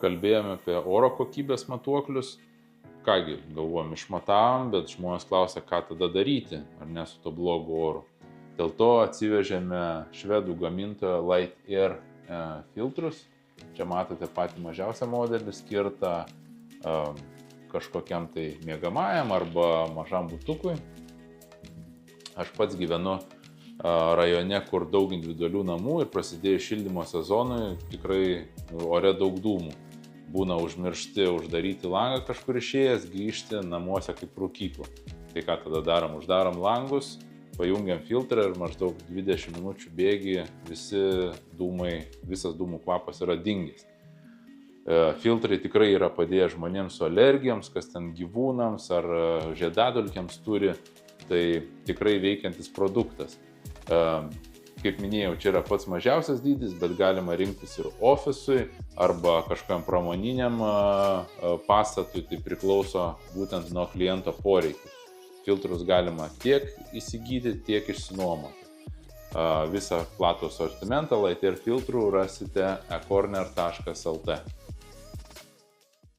kalbėjome apie oro kokybės matuoklius. Kągi, galvom, išmatavom, bet žmonės klausia, ką tada daryti, ar ne su to blogu oru. Dėl to atsivežėme švedų gamintojo Light Air filtrus. Čia matote patį mažiausią modelį, skirtą kažkokiam tai miegamajam arba mažam butukui. Aš pats gyvenu rajone, kur daug individualių namų ir prasidėjus šildymo sezonui tikrai ore daug dūmų. Būna užmiršti uždaryti langą kažkur išėjęs, grįžti namuose kaip rūkyklą. Tai ką tada darom? Uždarom langus, pajungiam filtrą ir maždaug 20 minučių bėgy visas dūmų kvapas yra dingęs. Filtrai tikrai yra padėję žmonėms su alergijoms, kas ten gyvūnams ar žiedadulkėms turi, tai tikrai veikiantis produktas. Kaip minėjau, čia yra pats mažiausias dydis, bet galima rinktis ir ofisui arba kažkam pramoniniam pastatui, tai priklauso būtent nuo kliento poreikių. Filtrus galima tiek įsigyti, tiek išsinuomoti. Visą platų asortimentą Light Air filtrų rasite ecorner.lt.